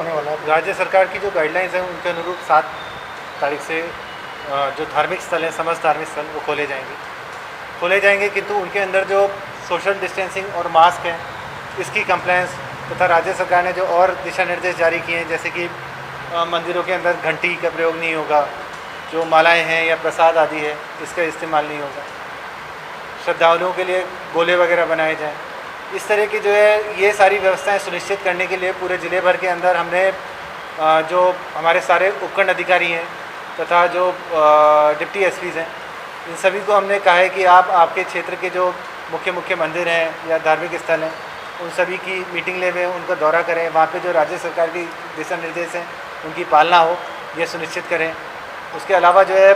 होने वाला है? राज्य सरकार की जो गाइडलाइंस हैं उनके अनुरूप 7 तारीख से जो धार्मिक स्थल हैं, समस्त धार्मिक स्थल वो खोले जाएंगे, किंतु उनके अंदर जो सोशल डिस्टेंसिंग और मास्क हैं इसकी कंप्लायंस तथा राज्य सरकार ने जो और दिशा निर्देश जारी किए हैं, जैसे कि मंदिरों के अंदर घंटी का प्रयोग नहीं होगा, जो मालाएं हैं या प्रसाद आदि है इसका इस्तेमाल नहीं होगा, श्रद्धालुओं के लिए गोले वगैरह बनाए जाएं। इस तरह की जो है ये सारी व्यवस्थाएं सुनिश्चित करने के लिए पूरे ज़िले भर के अंदर हमने जो हमारे सारे उपखंड अधिकारी हैं तथा जो डिप्टी एसपीज़ हैं, इन सभी को हमने कहा है कि आप आपके क्षेत्र के जो मुख्य मंदिर हैं या धार्मिक स्थल हैं उन सभी की मीटिंग ले हुए उनका दौरा करें, वहाँ पे जो राज्य सरकार की दिशा निर्देश हैं उनकी पालना हो ये सुनिश्चित करें। उसके अलावा जो है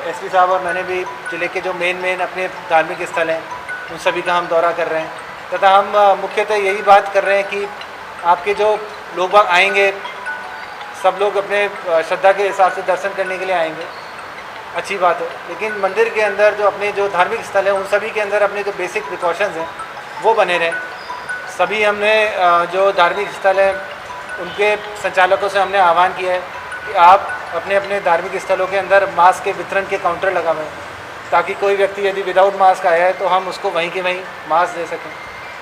एसपी साहब और मैंने भी ज़िले के जो मेन अपने धार्मिक स्थल हैं उन सभी का हम दौरा कर रहे हैं तथा हम मुख्यतः यही बात कर रहे हैं कि आपके जो लोग बाग आएंगे सब लोग अपने श्रद्धा के हिसाब से दर्शन करने के लिए आएंगे, अच्छी बात है, लेकिन मंदिर के अंदर जो अपने जो धार्मिक स्थल हैं उन सभी के अंदर अपने जो बेसिक प्रिकॉशंस हैं वो बने रहें। सभी हमने जो धार्मिक स्थल हैं उनके संचालकों से हमने आह्वान किया है कि आप अपने अपने धार्मिक स्थलों के अंदर मास्क के वितरण के काउंटर लगावें, ताकि कोई व्यक्ति यदि विदाउट मास्क आया है तो हम उसको वहीं के वहीं मास्क दे सकें।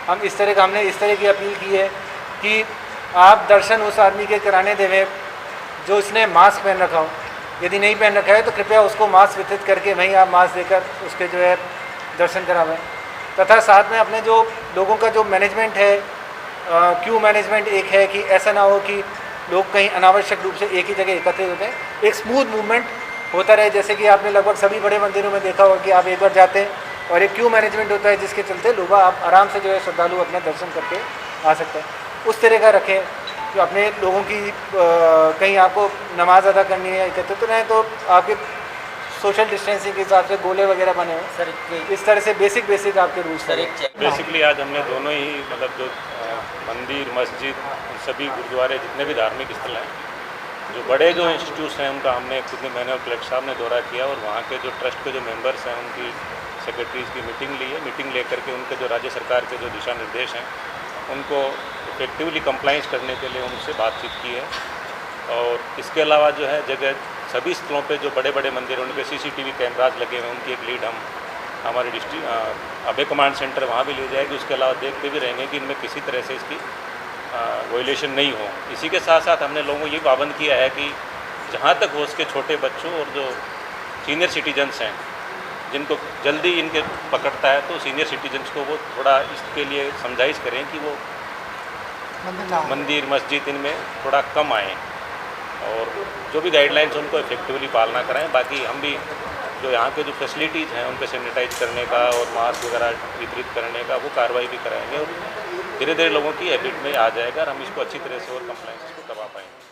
हमने इस तरह की अपील की है कि आप दर्शन उस आदमी के कराने देवें जो इसने मास्क पहन रखा हो, यदि नहीं पहन रखा है तो कृपया उसको मास्क वितरित करके वहीं आप मास्क देकर उसके जो है दर्शन करावें। तथा साथ में अपने जो लोगों का जो मैनेजमेंट है, क्यू मैनेजमेंट एक है कि ऐसा ना हो कि लोग कहीं अनावश्यक रूप से एक ही जगह एकत्रित होते हैं, एक स्मूथ मूवमेंट होता रहे। जैसे कि आपने लगभग सभी बड़े मंदिरों में देखा होगा कि आप एक बार जाते हैं और एक क्यू मैनेजमेंट होता है जिसके चलते लोग आप आराम से जो है श्रद्धालु अपना दर्शन करके आ सकते हैं, उस तरह का रखें कि अपने लोगों की कहीं आपको नमाज अदा करनी है एकत्रित तो रहें तो आपके सोशल डिस्टेंसिंग के हिसाब से गोले वगैरह बने हुए सर, इस तरह से बेसिक आपके रूल्स सर। बेसिकली आज हमने दोनों ही मतलब जो मंदिर मस्जिद सभी गुरुद्वारे जितने भी धार्मिक स्थल हैं, जो बड़े जो इंस्टीट्यूट्स हैं उनका हमने कुछ महीने और कलेक्टर साहब ने दौरा किया और वहाँ के जो ट्रस्ट के जो मेंबर्स हैं उनकी सेक्रेटरीज की मीटिंग ली है। मीटिंग लेकर के उनके जो राज्य सरकार के जो दिशा निर्देश हैं उनको इफेक्टिवली कंप्लाइंस करने के लिए उनसे बातचीत की है। और इसके अलावा जो है जगह सभी स्थलों पे जो बड़े बड़े मंदिर हैं उनके सीसीटीवी कैमराज लगे हुए हैं, उनकी एक लीड हम हमारे डिस्ट्रिक्ट अभय कमांड सेंटर वहाँ भी ले जाएगी। उसके अलावा देखते भी रहेंगे कि इनमें किसी तरह से इसकी वायलेशन नहीं हो। इसी के साथ साथ हमने लोगों को ये पाबंद किया है कि जहाँ तक हो उसके छोटे बच्चों और जो सीनियर सिटीजन्स हैं जिनको जल्दी इनके पकड़ता है तो सीनियर सिटीजन्स को वो थोड़ा इसके लिए समझाइश करें कि वो मंदिर मस्जिद इनमें थोड़ा कम आएँ और जो भी गाइडलाइंस उनको इफेक्टिवली पालना कराएं। बाकी हम भी जो यहाँ के जो फैसिलिटीज़ हैं उन पर सैनिटाइज करने का और मास्क वगैरह वितरित करने का वो कार्रवाई भी कराएंगे और धीरे धीरे लोगों की हैबिट में आ जाएगा और हम इसको अच्छी तरह से और कंप्लाइंस को दबा पाएंगे।